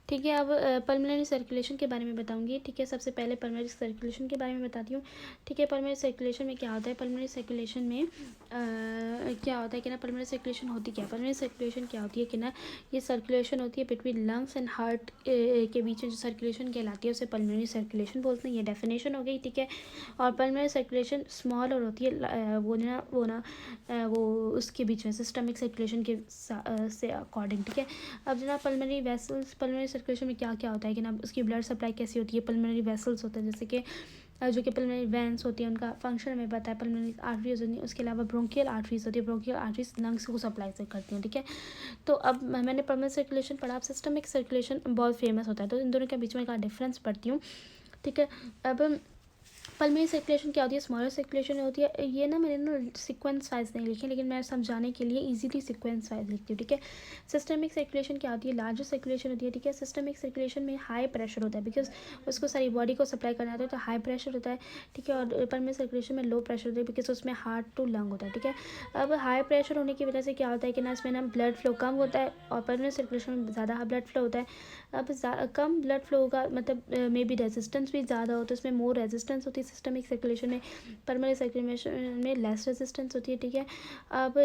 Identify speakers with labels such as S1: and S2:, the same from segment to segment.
S1: ठीक है। अब पल्मोनरी सर्कुलेशन के बारे में बताऊंगी। ठीक है, सबसे पहले पल्मोनरी सर्कुलेशन के बारे में बताती हूँ। ठीक है, पल्मोनरी सर्कुलेशन में क्या होता है, पल्मोनरी सर्कुलेशन में क्या होता है कि ना, पल्मोनरी सर्कुलेशन होती क्या है, पल्मोनरी सर्कुलेशन क्या होती है कि ना, ये सर्कुलेशन होती है बिटवीन लंग्स एंड हार्ट के बीच में जो सर्कुलेशन कहलाती है उसे पल्मोनरी सर्कुलेशन बोलते हैं। ये डेफिनेशन हो गई। ठीक है, और पल्मोनरी सर्कुलेशन स्मॉल और होती है वो उसके बीच में सिस्टमिक सर्कुलेशन के से अकॉर्डिंग। ठीक है, अब जनाब पल्मोनरी वेसल्स, पल्मोनरी सर्कुलेशन में क्या क्या होता है कि ना, उसकी ब्लड सप्लाई कैसी होती है, पल्मोनरी वेसल्स होते हैं जैसे कि जो कि पल्मोनरी वेंस होती है उनका फंक्शन हमें पता है, पल्मोनरी आर्टरीज होती है, उसके अलावा ब्रोंकियल आर्टरीज होती है, ब्रोंकियल आर्टरीज लंग्स को सप्लाई से करती हैं। ठीक है, तो अब मैंने पल्मोनरी सर्कुलेशन पढ़ा, अब सिस्टमिक सर्कुलेशन बहुत फेमस होता है, तो इन दोनों के बीच में का डिफरेंस पढ़ती हूँ। ठीक है, अब पल्मोनरी सर्कुलेशन क्या होती है, स्मॉलर सर्कुलेशन होती है। ये ना मैंने ना सीक्वेंस वाइज नहीं लिखे, लेकिन मैं समझाने के लिए इजीली सीक्वेंस वाइज लिखती हूँ। ठीक है, सिस्टमिक सर्कुलेशन क्या होती है, लार्जर सर्कुलेशन होती है। ठीक है, सिस्टमिक सर्कुलेशन में हाई प्रेशर होता है, बिकॉज उसको सारी बॉडी को सप्लाई करना होता है, तो हाई प्रेशर होता है। ठीक है, और पल्मोनरी सर्कुलेशन में लो प्रेशर होता है, बिकॉज उसमें हार्ट टू लंग होता है। ठीक है, अब हाई प्रेशर होने की वजह से क्या होता है कि ना, इसमें ना ब्लड फ्लो कम होता है, और पल्मोनरी सर्कुलेशन में ज़्यादा ब्लड फ्लो होता है। अब कम ब्लड फ्लो होगा, मतलब मे बी रेजिस्टेंस भी ज़्यादा हो, तो इसमें मोर रेजिस्टेंस होती है सिस्टमिक सर्कुलेशन में, पल्मोनरी सर्कुलेशन में लेस रेजिस्टेंस होती है। ठीक है, अब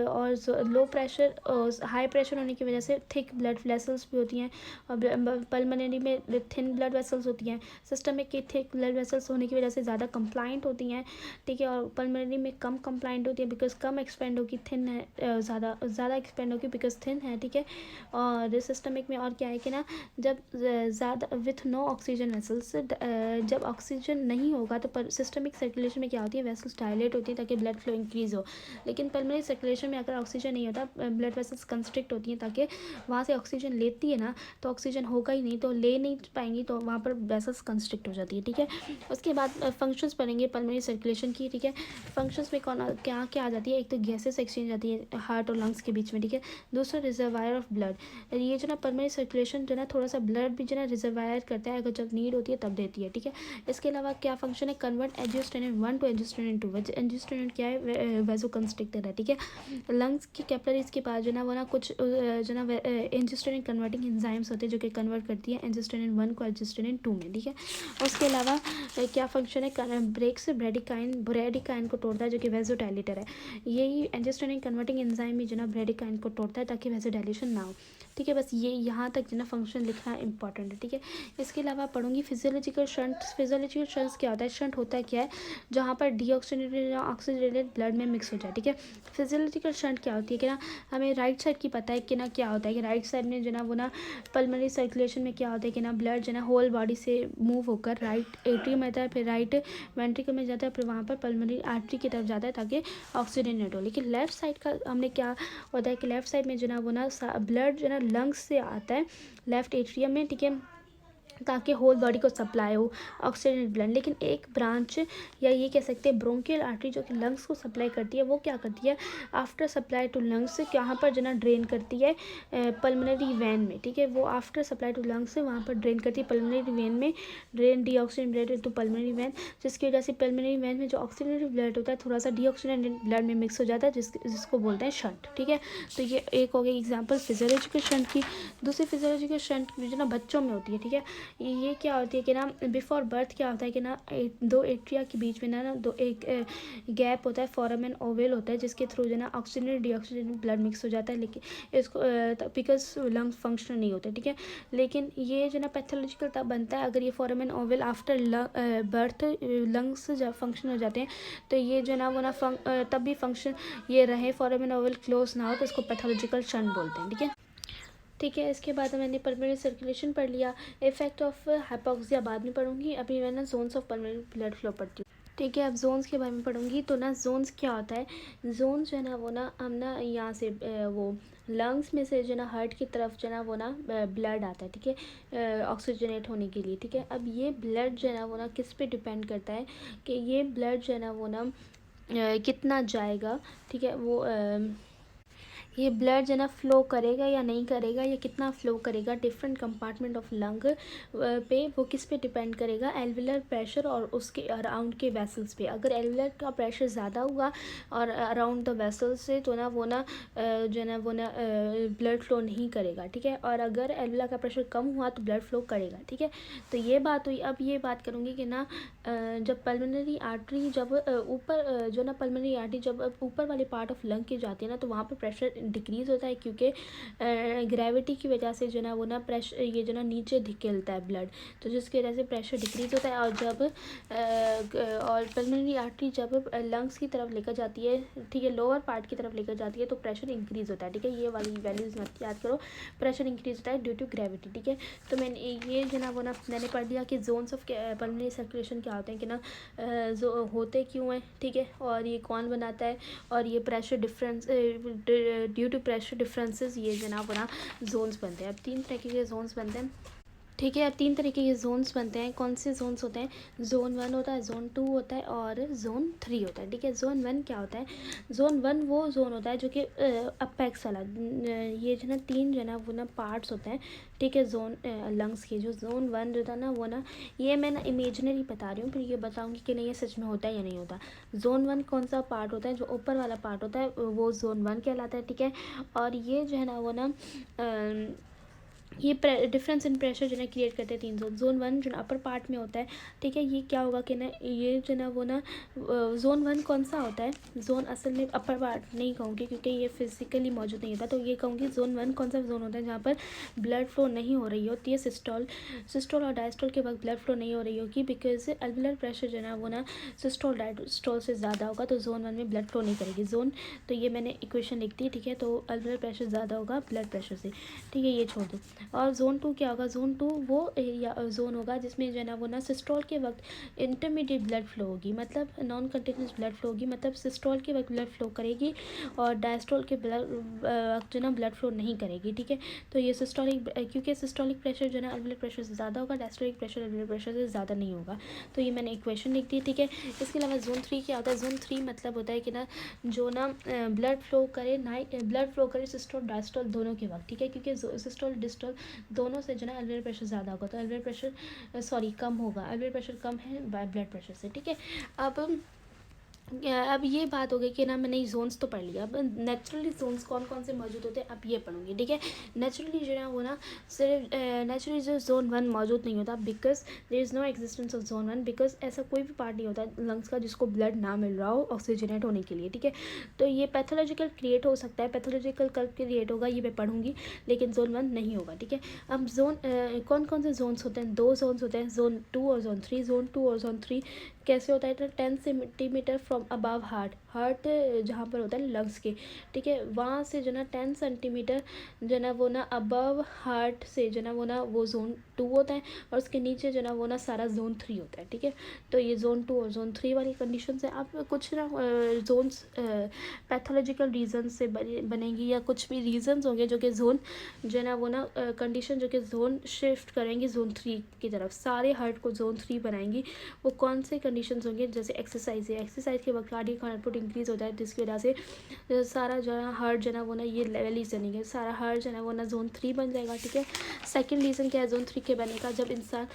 S1: और लो प्रेशर और हाई प्रेशर होने की वजह से थिक ब्लड वेसल्स भी होती हैं, और पल्मोनरी में थिन ब्लड वेसल्स होती हैं, सिस्टमिक की थिक ब्लड वेसल्स होने की वजह से ज़्यादा कंप्लाइंट होती हैं। ठीक है, और पल्मोनरी में कम कंप्लाइंट होती है, बिकॉज कम एक्सपेंड होगी, थिन है, ज़्यादा एक्सपेंड होगी बिकॉज थिन है। ठीक है, और सिस्टमिक में और क्या है कि ना, जब ज़्यादा विथ नो ऑक्सीजन वेसल्स, जब ऑक्सीजन नहीं होगा तो सिस्टमिक सर्कुलेशन में क्या होती है, वेसल्स डायलेट होती है ताकि ब्लड फ्लो इंक्रीज़ हो। लेकिन पल्मोनरी सर्कुलेशन में अगर ऑक्सीजन नहीं होता, ब्लड वेसल्स कंस्ट्रिक्ट होती हैं ताकि वहाँ से ऑक्सीजन लेती है ना, तो ऑक्सीजन होगा ही नहीं, तो ले नहीं पाएंगी, तो वहाँ पर वेसल्स कंस्ट्रिक्ट हो जाती है। ठीक है, उसके बाद फंक्शंस पढ़ेंगे पल्मोनरी सर्कुलेशन की। ठीक है, फंक्शंस में कौन क्या क्या आ जाती है, एक तो गैसेस एक्सचेंज आती है हार्ट और लंग्स के बीच में। ठीक है, दूसरा रिजर्वायर ऑफ ब्लड, ये जो ना पल्मोनरी सर्कुलेशन जो ना थोड़ा सा ब्लड भी जो ना रिजर्वायर करता है, अगर जब नीड होती है तब देती है। ठीक है, इसके अलावा क्या फंक्शन है, कन्वर्ट एंजियोस्टेनिन 1 टू एंजियोस्टेनिन 2। एंजियोस्टेनिन क्या है, वेसोकंस्ट्रिक्टर है। ठीक है, लंग्स की कैपिलरीज के पास जो ना वो ना कुछ जो ना एंजियोस्टेनिन कन्वर्टिंग एंजाइम्स होते हैं जो कि कन्वर्ट करती है एंजियोस्टेनिन 1 को एंजियोस्टेनिन 2 में। ठीक है, उसके अलावा क्या फंक्शन है, ब्रेक्स ब्रेडिकाइन को तोड़ता है जो कि वेसोडाइलेटर है। यही एंजियोस्टेनिन कन्वर्टिंग एंजाइम ही जो ना ब्रेडिकाइन को तोड़ता है ताकि वेसोडाइलेशन ना हो। ठीक है, बस ये यहाँ तक जो ना फंक्शन लिखना इंपॉर्टेंट है। ठीक है, इसके अलावा पढ़ूंगी फिजियोलॉजिकल शंट्स। फिजियोलॉजिकल शंट्स क्या होता है, शंट होता है क्या है, जहाँ पर डीऑक्सीजनेटेड या ऑक्सीजनेटेड ब्लड में मिक्स हो जाए। ठीक है, फिजियोलॉजिकल शंट क्या होती है कि ना, हमें राइट साइड की पता है कि ना क्या होता है कि राइट साइड में जो ना वो ना पल्मोनरी सर्कुलेशन में क्या होता है कि ना, ब्लड जो ना होल बॉडी से मूव होकर राइट एट्रियम में आता है, फिर राइट वेंट्रिकल में जाता है, फिर वहाँ पर पल्मोनरी आर्टरी की तरफ जाता है ताकि ऑक्सीजनेट हो। लेकिन लेफ्ट साइड का हमने क्या होता है कि लेफ्ट साइड में जो ना वो ना ब्लड जो ना लंग्स से आता है लेफ्ट एट्रियम में। ठीक है, ताकि होल बॉडी को सप्लाई हो ऑक्सीजन ब्लड। लेकिन एक ब्रांच या ये कह सकते हैं ब्रोंकियल आर्टरी जो कि लंग्स को सप्लाई करती है, वो क्या करती है, आफ्टर सप्लाई टू लंग्स यहाँ पर जो ना ड्रेन करती है पल्मोनरी वेन में। ठीक है, वो आफ्टर सप्लाई टू लंग्स से वहाँ पर ड्रेन करती है पल्मोनरी वेन में, drain deoxygen blood to pulmonary vein, जिसकी वजह से पल्मोनरी वेन में जो ऑक्सीजनेटेड ब्लड होता है थोड़ा सा डीऑक्सीजनेटेड ब्लड में मिक्स हो जाता है, जिसको बोलते हैं शंट। ठीक है, तो ये एक हो गई एग्जाम्पल फिजियोलॉजिकल शंट की। दूसरी फिजियोलॉजिकल शंट जो ना बच्चों में होती है। ठीक है, ये क्या होती है कि ना, बिफोर बर्थ क्या होता है कि ना, दो एट्रिया के बीच में ना दो एक गैप होता है, फोरामेन ओवल होता है, जिसके थ्रू जो ना ऑक्सीजन डीऑक्सीजन ब्लड मिक्स हो जाता है, लेकिन इसको बिकॉज लंग्स फंक्शन नहीं होते। ठीक है, लेकिन ये जो ना पैथोलॉजिकल तब बनता है अगर ये foramen Oval after birth lungs जब फंक्शन हो जाते हैं, तो ये जो ना वो ना तब भी फंक्शन ये रहे, फोरामेन ओवल क्लोज ना हो, तो इसको पैथोलॉजिकल शंट बोलते हैं। ठीक है, ठीक है, इसके बाद मैंने पल्मोनरी सर्कुलेशन पढ़ लिया। इफेक्ट ऑफ हाइपोक्सिया बाद में पढ़ूंगी, अभी मैं ना zones of pulmonary blood flow पढ़ती हूँ। ठीक है, अब जोन्स के बारे में पढ़ूंगी। तो ना जोन्स क्या होता है, जोन्स जो है ना वो ना हम ना यहाँ से वो लंग्स में से जो ना हार्ट की तरफ जो ना वो ना ब्लड आता है। ठीक है, ऑक्सीजनेट होने के लिए। ठीक है, अब ये ब्लड जो है ना वो ना किस पे डिपेंड करता है कि ये ब्लड जो है ना वो ना कितना जाएगा। ठीक है, वो ये ब्लड जो है ना फ्लो करेगा या नहीं करेगा, या कितना फ्लो करेगा डिफरेंट कंपार्टमेंट ऑफ लंग पे, वो किस पे डिपेंड करेगा, एल्विलर प्रेशर और उसके अराउंड के वेसल्स पे। अगर एल्विलर का प्रेशर ज़्यादा हुआ और अराउंड द वेसल्स से तो ना वो ना जो है ना वो ना ब्लड फ्लो नहीं करेगा, ठीक है। और अगर एल्विलर का प्रेशर कम हुआ तो ब्लड फ्लो करेगा, ठीक है। तो ये बात हुई। अब ये बात करूँगी कि ना जब पल्मोनरी आर्टरी जब ऊपर जो ना पल्मोनरी आर्टरी जब ऊपर वाले पार्ट ऑफ लंग की जाती है ना, तो वहाँ पर प्रेशर डिक्रीज़ होता है, क्योंकि ग्रेविटी की वजह से जो ना वो ना प्रेशर ये जो ना नीचे धकेलता है ब्लड, तो जिसकी वजह से प्रेशर डिक्रीज़ होता है। और जब और पल्मोनरी आर्टरी जब लंग्स की तरफ लेकर जाती है, ठीक है, लोअर पार्ट की तरफ लेकर जाती है, तो प्रेशर इंक्रीज़ होता है, ठीक है। ये वाली वैल्यूज़ मत याद करो, प्रेशर इंक्रीज़ होता है ड्यू टू ग्रेविटी, ठीक है। तो मैंने ये जो ना वो ना मैंने पढ़ लिया कि जोन्स ऑफ पल्मोनरी सर्कुलेशन क्या होते हैं, कि ना जो होते क्यों हैं, ठीक है, और ये कौन बनाता है, और ये pressure difference due to pressure differences ये जनाब बना जोन्स बनते हैं। अब 3 तरीके के जोन्स बनते हैं, ठीक है। अब 3 तरीके के जोन्स बनते हैं। कौन से जोन्स होते हैं, जोन 1 होता है, जोन 2 होता है और जोन 3 होता है, ठीक है। जोन 1 क्या होता है, जोन 1 वो जोन होता है जो कि अपेक्स वाला, ये जो ना 3 जो ना वो ना पार्ट्स होते हैं, ठीक है, जोन लंग्स के। जो जोन 1 जो था ना वो ना, ये मैं ना इमेजिनरी बता रही हूँ, फिर ये बताऊँगी कि नहीं ये सच में होता है या नहीं होता। जोन 1 कौन सा पार्ट होता है, जो ऊपर वाला पार्ट होता है वो जोन 1 कहलाता है, ठीक है। और ये जो है ना वो ना ये डिफरेंस इन प्रेशर जो है क्रिएट करते हैं 3 जोन। जोन 1 जो अपर पार्ट में होता है, ठीक है। ये क्या होगा कि ना ये जो ना वो ना जोन 1 कौन सा होता है, जोन असल में अपर पार्ट नहीं कहूँगी क्योंकि ये फिजिकली मौजूद नहीं होता, तो ये कहूँगी जोन 1 कौन सा जोन होता है जहाँ पर ब्लड फ्लो नहीं हो रही होती है, सिस्टोल और डायस्टोल के वक्त ब्लड फ्लो नहीं हो रही होगी, बिकॉज एल्विलर प्रेशर जो है वो ना सिस्टोल डायस्टोल से ज़्यादा होगा, तो जोन 1 में ब्लड फ्लो नहीं करेगी जोन। तो ये मैंने इक्वेशन लिख दी, ठीक है। तो एल्विलर प्रेशर ज़्यादा होगा ब्लड प्रेशर से, ठीक है, ये छोड़ दो। और जोन 2 क्या होगा, जोन 2 वो जोन होगा जिसमें जो है ना वो ना सिस्टोल के वक्त इंटरमीडिएट ब्लड फ्लो होगी, मतलब नॉन कंटिन्यूस ब्लड फ्लो होगी, मतलब सिस्टोल के वक्त ब्लड फ्लो करेगी और डायस्टोल के वक्त जो ना ब्लड फ्लो नहीं करेगी, ठीक है। तो ये सिस्टोलिक, क्योंकि सिस्टोलिक प्रेशर जो है ना एल्विलर प्रेशर से ज़्यादा होगा, डायस्टोलिक प्रेशर एल्विलर प्रेशर से ज़्यादा नहीं होगा। तो ये मैंने इक्वेशन लिख दी, ठीक है। इसके अलावा जोन 3 क्या होता है, जोन 3 मतलब होता है कि ना जो ना ब्लड फ्लो करे सिस्टोल डायस्टोल दोनों के वक्त, ठीक है, क्योंकि सिस्टोल डिस्टोल दोनों से जो ना एल्विलर प्रेशर ज़्यादा होगा, तो एल्विलर प्रेशर कम होगा, एल्विलर प्रेशर कम है ब्लड प्रेशर से, ठीक है। अब ये बात हो गई कि ना मैंने जोन्स तो पढ़ लिया। अब नेचुरली जोन्स कौन कौन से मौजूद होते हैं अब ये पढ़ूंगी, ठीक है। नेचुरली जो है वो ना सिर्फ नेचुरली जो जोन 1 मौजूद नहीं होता, because there is no existence of zone 1, because ऐसा कोई भी पार्ट नहीं होता लंग्स का जिसको ब्लड ना मिल रहा हो ऑक्सीजनेट होने के लिए, ठीक है। तो ये पैथोलॉजिकल क्रिएट हो सकता है, पैथोलॉजिकल कल क्रिएट होगा ये मैं पढ़ूंगी, लेकिन जोन 1 नहीं होगा, ठीक है। अब जोन कौन कौन से जोन्स होते हैं, 2 जोन्स होते हैं, जोन 2 और जोन 3। जोन 2 और जोन 3 कैसे होता है, तो 10 सेंटीमीटर फ्रॉम अबव हार्ट जहाँ पर होता है लंग्स के, ठीक है, वहाँ से जो ना 10 सेंटीमीटर जो ना वो ना अबव हार्ट से जो ना वो जोन 2 होता है, और उसके नीचे जो ना वो ना सारा जोन 3 होता है, ठीक है। तो ये जोन 2 और जोन 3 वाली कंडीशन से आप कुछ ना जोन्स पैथोलॉजिकल रीजन से बनेंगी, या कुछ भी रीजन्स होंगे जो कि जोन जो ना वो ना कंडीशन जो कि जोन शिफ्ट करेंगी जोन 3 की तरफ, सारे हार्ट को जोन 3 बनाएंगी। वो कौन से कंडीशंस होंगे, जैसे एक्सरसाइज है, एक्सरसाइज के वक्त कार्डियक आउटपुट इंक्रीज होता है, जिसकी वजह से सारा जो है हार्ट जो है वो ना ये लेवल ही चलेंगे, सारा हार्ट जो है वो ना जोन 3 बन जाएगा, ठीक है। सेकंड रीज़न क्या है जोन 3 के बनने का, जब इंसान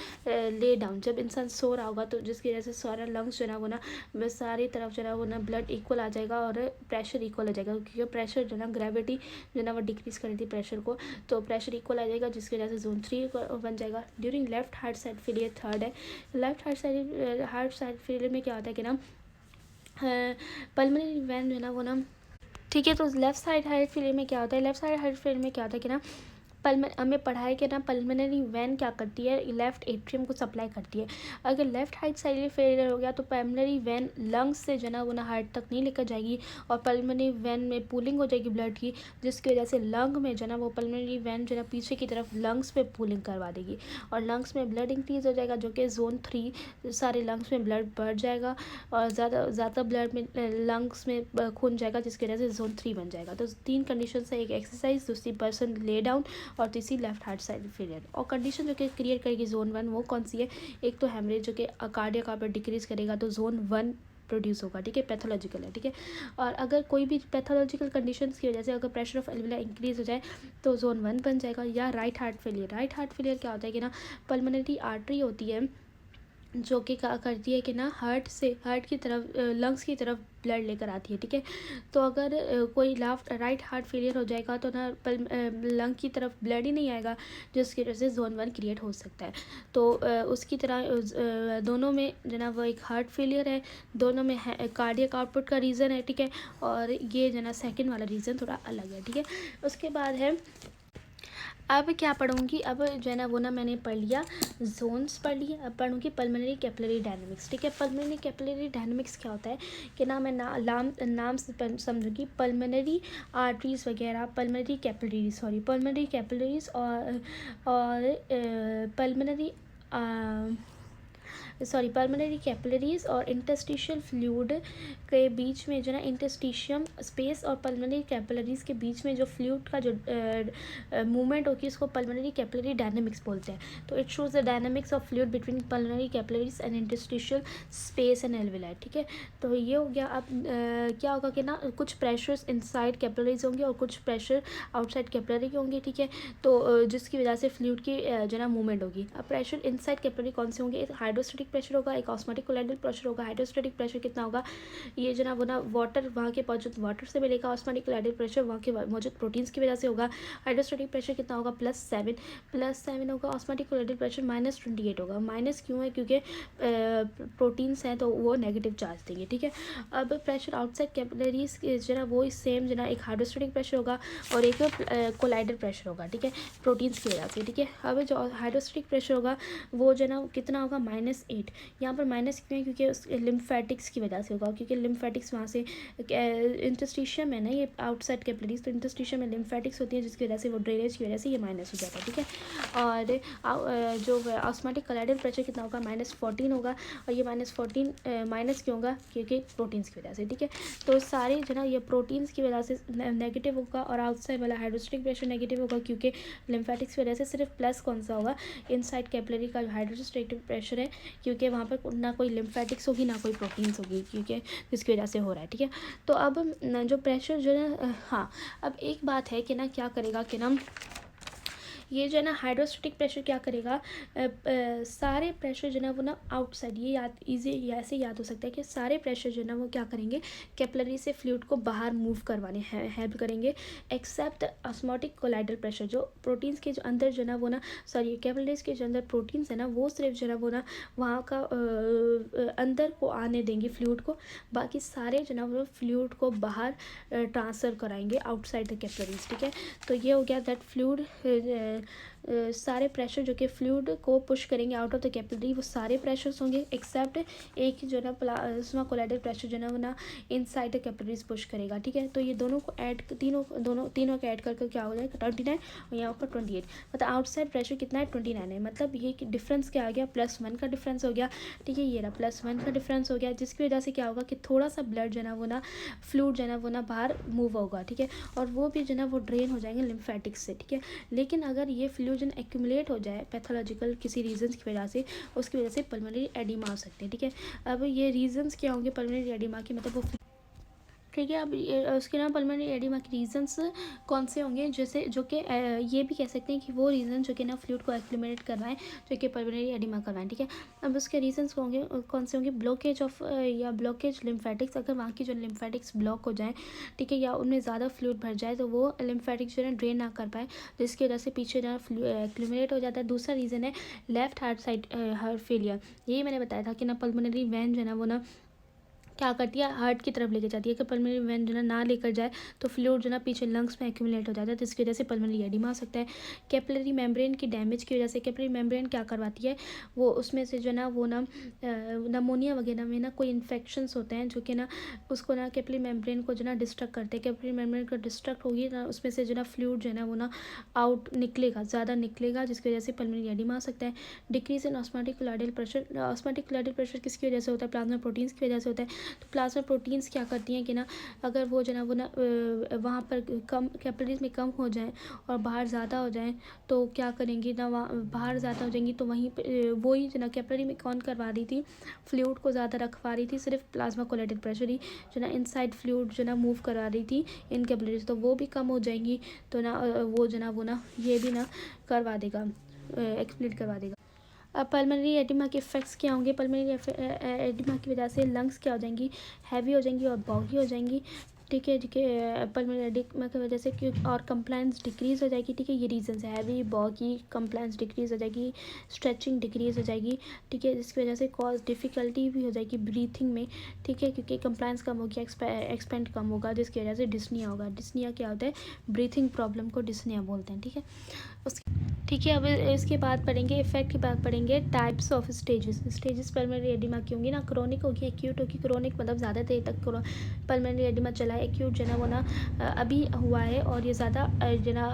S1: ले डाउन, जब इंसान सो रहा होगा, तो जिसकी वजह से सारा लंग्स जो है वो ना सारी तरफ जो है वो ना ब्लड इक्वल आ जाएगा और प्रेशर इक्वल आ जाएगा, क्योंकि प्रेशर जो है ग्रेविटी जो है वो डिक्रीज कर देती है प्रेशर को, तो प्रेशर इक्वल आ जाएगा, जिसकी वजह से जोन 3 बन जाएगा। During left heart side failure third है। लेफ्ट हार्ट साइड फेलियर में क्या होता है कि ना पल्मोनरी वेन जो है ना वो ना, ठीक है। तो लेफ्ट साइड हार्ट फेलियर में क्या होता है, लेफ्ट साइड हार्ट फेलियर में क्या होता है कि ना हमें पढ़ाया कि ना पल्मोनरी वेन क्या करती है, लेफ्ट एट्रियम को सप्लाई करती है। अगर लेफ्ट हार्ट साइड फेलियर हो गया तो पल्मोनरी वेन लंग्स से जो ना वो ना हार्ट तक नहीं लेकर जाएगी, और पल्मोनरी वेन में पूलिंग हो जाएगी ब्लड की, जिसकी वजह से लंग में जो ना वो पल्मोनरी वेन जो ना पीछे की तरफ लंग्स में पूलिंग करवा देगी, और लंग्स में ब्लड इंक्रीज हो जाएगा, जो कि जोन 3 सारे लंग्स में ब्लड बढ़ जाएगा, और ज़्यादा ब्लड में लंग्स में खून जाएगा, जिसकी वजह से जोन 3 बन जाएगा। तो 3 कंडीशन है, एक एक्सरसाइज, दूसरी पर्सन ले डाउन, और तीसरी लेफ्ट हार्ट साइड फेलियर। और कंडीशन जो कि क्रिएट करेगी जोन 1 वो कौन सी है, एक तो हेमरेज जो कि कार्डियक आउटपुट डिक्रीज करेगा, तो जोन 1 प्रोड्यूस होगा, ठीक है, पैथोलॉजिकल है, ठीक है। और अगर कोई भी पैथोलॉजिकल कंडीशंस की वजह से अगर प्रेशर ऑफ एल्विला इंक्रीज हो जाए तो जोन 1 बन जाएगा। या right heart failure, right heart failure क्या होता है कि ना पल्मोनरी आर्टरी होती है जो कि क्या करती है कि ना हार्ट की तरफ लंग्स की तरफ ब्लड लेकर आती है, ठीक है। तो अगर कोई राइट हार्ट फेलियर हो जाएगा तो ना लंग की तरफ ब्लड ही नहीं आएगा, जिसकी वजह से जोन 1 क्रिएट हो सकता है। तो उसकी तरह दोनों में जो ना वो एक हार्ट फेलियर है, दोनों में कार्डियक आउटपुट का रीज़न है, ठीक है। और ये जो ना सेकेंड वाला रीज़न थोड़ा अलग है, ठीक है। उसके बाद है अब क्या पढ़ूंगी, अब जो है ना वो ना मैंने पढ़ लिया जोन्स पढ़ लिया, अब पढ़ूंगी पल्मोनरी कैपिलरी डायनामिक्स, ठीक है। पल्मोनरी कैपिलरी डायनामिक्स क्या होता है कि ना मैं नाम से समझूंगी पल्मोनरी आर्टरीज वगैरह, पल्मोनरी कैपिलरीज और पल्मोनरी कैपिलरीज और इंटरस्टिशियल फ्लूइड के बीच में जो ना इंटरस्टिशियम स्पेस और पल्मोनरी कैपिलरीज के बीच में जो फ्लूइड का जो मूवमेंट होगी उसको पल्मोनरी कैपिलरी डायनामिक्स बोलते हैं। तो it shows the dynamics of fluid between pulmonary capillaries and interstitial space and alveoli, ठीक है। तो ये हो गया। अब क्या होगा कि ना कुछ प्रेशर्स इनसाइड कैपिलरीज होंगे और कुछ प्रेशर आउटसाइड कैपिलरी के होंगे, ठीक है। तो जिसकी वजह से फ्लूइड की जो ना मूवमेंट होगी। अब प्रेशर इनसाइड कैपिलरी कौन से होंगे, एक हाइड्रोस्टेटिक प्रेशर होगा, एक ऑस्मोटिक कोलाइडल प्रेशर होगा। हाइड्रोस्टेटिक प्रेशर कितना होगा, ये जो ना वो ना वाटर वहाँ के मौजूद वाटर से मिलेगा। ऑस्मोटिक कोलाइडल प्रेशर वहाँ के मौजूद प्रोटीन्स की वजह से होगा। हाइड्रोस्टेटिक प्रेशर कितना होगा, +7 होगा। ऑस्मोटिक कोलाइडल प्रेशर -28 होगा। माइनस क्यों है, क्योंकि प्रोटीन्स हैं तो वो नेगेटिव चार्ज देंगे, ठीक है। अब प्रेशर आउटसाइड कैपिलरीज जो ना वो सेम जो ना एक हाइड्रोस्टेटिक प्रेशर होगा और एक कोलाइडल प्रेशर होगा, ठीक है, प्रोटीन्स की वजह से, ठीक है। अब जो हाइड्रोस्टेटिक प्रेशर होगा वो जो ना कितना होगा, -8। यहाँ पर माइनस क्यों है, क्योंकि उस लिम्फेटिक्स की वजह से होगा, क्योंकि लिम्फेटिक्स वहाँ से इंटरस्टिशियम है ना ये आउटसाइड कैपिलरीज, तो इंटरस्टिशियम में लिम्फेटिक्स होती है जिसकी वजह से वो ड्रेनेज की वजह से ये माइनस हो जाता है, ठीक है। और जो ऑस्मोटिक कोलाइडल प्रेशर कितना होगा, -14 होगा। और ये -14 माइनस क्यों होगा, क्योंकि प्रोटीन्स की वजह से, ठीक है। तो सारे जो ना ये प्रोटीन्स की वजह से नेगेटिव होगा और आउटसाइड वाला हाइड्रोस्टेटिक प्रेशर नेगेटिव होगा, क्योंकि लिम्फेटिक्स की वजह से। सिर्फ प्लस कौन सा होगा, इनसाइड कैपिलरी का जो हाइड्रोस्टेटिक प्रेशर है, क्योंकि वहाँ पर ना कोई लिम्फेटिक्स होगी ना कोई प्रोटीन्स होगी, क्योंकि जिसकी वजह से हो रहा है, ठीक है। तो अब जो प्रेशर जो है हाँ, अब एक बात है कि ना क्या करेगा कि ना ये जो है ना हाइड्रोस्टेटिक प्रेशर क्या करेगा, सारे प्रेशर जो है ना वो ना आउटसाइड, ये याद ईजी ऐसे याद हो सकता है कि सारे प्रेशर जो है ना वो क्या करेंगे, कैपिलरी से फ्लूइड को बाहर मूव करवाने हेल्प करेंगे, एक्सेप्ट ऑस्मोटिक कोलाइडल प्रेशर। जो प्रोटीन्स के जो अंदर जो है ना वो ना कैपिलरीज के जो अंदर प्रोटीन्स है ना वो सिर्फ जो है ना वो ना वहाँ का अंदर को आने देंगे फ्लूइड को, बाकी सारे जो है ना वो फ्लूइड को बाहर ट्रांसफ़र कराएंगे आउटसाइड द कैपिलरीज, ठीक है। तो ये हो गया दैट फ्लूइड सारे प्रेशर जो कि फ्लूइड को पुश करेंगे आउट ऑफ द कैपिलरी, वो सारे प्रेशर्स होंगे एक्सेप्ट एक जो ना प्लाज्मा कोलाइडल प्रेशर जो ना वो ना इनसाइड द कैपिलरीज पुश करेगा, ठीक है। तो ये दोनों को ऐड तीनों को ऐड करके क्या हो जाएगा 29 और यहाँ पर 28, मतलब आउटसाइड प्रेशर कितना है 29 है। मतलब ये डिफरेंस क्या आ गया, +1 का डिफरेंस हो गया, ठीक है। ये रहा +1 का डिफरेंस हो गया, जिसकी वजह से क्या होगा कि थोड़ा सा ब्लड जो ना वो ना फ्लूइड जो ना वो ना बाहर मूव होगा, ठीक है। और वो भी जो ना वो ड्रेन हो जाएंगे लिम्फेटिक्स से, ठीक है। लेकिन अगर ये फ्लूजन एक्यूमुलेट हो जाए पैथोलॉजिकल किसी रीजंस की वजह से, उसकी वजह से पल्मोनरी एडिमा हो सकते हैं, ठीक है। अब ये रीजंस क्या होंगे पल्मोनरी एडिमा के, मतलब वो, ठीक है। अब उसके नाम पल्मोनरी एडिमा के रीजंस कौन से होंगे, जैसे जो कि ये भी कह सकते हैं कि वो रीज़न जो कि ना फ्लूइड को एक्यूमुलेट करवाएं जो कि पल्मोनरी एडिमा करवाएं, ठीक है। अब उसके रीजंस होंगे कौन से होंगे, ब्लॉकेज ऑफ या ब्लॉकेज लिम्फेटिक्स, अगर वहाँ की जो लिम्फेटिक्स ब्लॉक हो जाए, ठीक है, या उनमें ज़्यादा फ्लूइड भर जाए तो वो लिम्फेटिक्स जो है ड्रेन ना कर पाए, जिसकी वजह से पीछे जो है एक्यूमुलेट हो जाता है। दूसरा रीज़न है left heart side heart failure. यही मैंने बताया था कि ना पल्मोनरी वैन जो है ना वो ना क्या करती है, हार्ट की तरफ लेके जाती है कि पल्मोनरी वेन जो ना लेकर जाए तो फ्लूइड जो ना पीछे लंग्स में एक्यूमुलेट हो जाता है, तो इसकी वजह से पल्मोनरी एडिमा हो सकता है। कैपिलरी मेम्ब्रेन की डैमेज की वजह से कैपिलरी मेम्ब्रेन क्या करवाती है, वो उसमें से जो ना वो ना नमोनिया वगैरह में ना कोई इन्फेक्शंस होते हैं जो कि ना उसको ना कैपिलरी मेम्ब्रेन को जो ना डिस्ट्रक्ट करते हैं। कैपिलरी मेम्ब्रेन को डिस्ट्रक्ट होगी ना, उसमें से जो ना फ्लूइड जो है ना वो ना आउट निकलेगा, ज़्यादा निकलेगा, जिसकी वजह से पल्मोनरी एडिमा हो सकता है। Decrease in osmotic colloidal pressure, osmotic colloidal pressure किसकी वजह से होता है, प्लाज्मा प्रोटीन्स की वजह से होता है। तो प्लाज्मा प्रोटीन्स क्या करती हैं कि ना अगर वो जो ना वो ना वहाँ पर कम कैपिलरीज में कम हो जाए और बाहर ज़्यादा हो जाए तो क्या करेंगी ना, वहाँ बाहर ज़्यादा हो जाएंगी तो वहीं पे वही जो ना कैपिलरी में कौन करवा रही थी, फ्लूइड को ज़्यादा रखवा रही थी, सिर्फ प्लाज्मा कोलेटेड प्रेशर ही जो ना इनसाइड फ्लूइड जो ना मूव करवा रही थी इन कैपिलरीज, तो वो भी कम हो जाएंगी। तो ना वो जो ना वो ना ये भी ना करवा देगा, एक्सप्लेन करवा देगा। अब पल्मोनरी एडिमा के इफेक्ट्स क्या होंगे? पल्मोनरी एडिमा की वजह से लंग्स क्या हो जाएंगी, हैवी हो जाएंगी और बॉगी हो जाएंगी। ठीक है, पल्मोनरी एडिमा की वजह से और कंप्लायंस डिक्रीज़ हो जाएगी। ठीक है, ये रीजंस है, हैवी बॉगी, कंप्लायंस डिक्रीज़ हो जाएगी, स्ट्रेचिंग डिक्रीज़ हो जाएगी। ठीक है, जिसकी वजह से कॉज डिफ़िकल्टी भी हो जाएगी ब्रीथिंग में। ठीक है, क्योंकि कंप्लायंस कम होगी, एक्सपेंड कम होगा, जिसकी वजह से डिस्निया होगा। डिस्निया क्या होता है? ब्रीथिंग प्रॉब्लम को डिस्निया बोलते हैं। ठीक है, ठीक है, अब इसके बाद पढ़ेंगे इफेक्ट के बाद पढ़ेंगे types of stages pulmonary oedema की होंगी ना, क्रोनिक होगी, एक्यूट होगी। क्रोनिक मतलब ज़्यादा देर तक पल्मोनरी एडिमा चला है। एक्यूट जो ना वो ना अभी हुआ है और ये ज़्यादा जो ना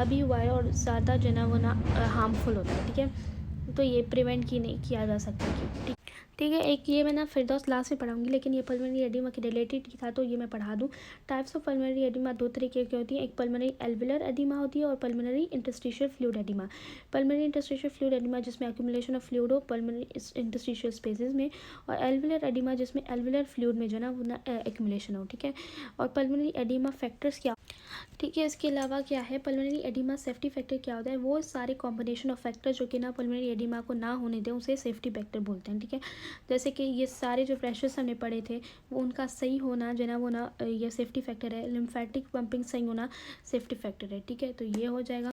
S1: अभी हुआ है और ज़्यादा जो ना वो ना हार्मफुल होता है। ठीक है, तो ये प्रिवेंट की नहीं किया जा सकता। ठीक है, एक ये मैं ना फिरदौस लास्ट में पढ़ाऊंगी, लेकिन ये पल्मोनरी एडिमा के रिलेटेड ही था तो ये मैं पढ़ा दूँ। टाइप्स ऑफ पल्मोनरी एडिमा दो तरीके की होती हैं, एक पल्मोनरी एल्विलर एडिमा होती है और pulmonary interstitial fluid oedema. Pulmonary interstitial fluid oedema जिसमें एक्यूमुलेशन ऑफ फ्लूइड हो पल्मोनरी इंटरस्टिशियल स्पेसेस में, और एल्विलर एडिमा जिसमें एल्विलर फ्लूइड में जो ना वो ना एक्यूमुलेशन हो। ठीक है, और पल्मोनरी एडिमा फैक्टर्स क्या, ठीक है, इसके अलावा क्या है पल्मोनरी एडिमा सेफ्टी फैक्टर क्या होता है? वो सारे कॉम्बिनेशन ऑफ फैक्टर जो कि ना पल्मोनरी एडिमा को ना होने दें उसे सेफ्टी फैक्टर बोलते हैं। ठीक है, जैसे कि ये सारे जो प्रेशर्स हमने पढ़े थे वो उनका सही होना जो ना वो ना ये सेफ्टी फैक्टर है। लिम्फेटिक पंपिंग सही होना सेफ्टी फैक्टर है। ठीक है, तो ये हो जाएगा।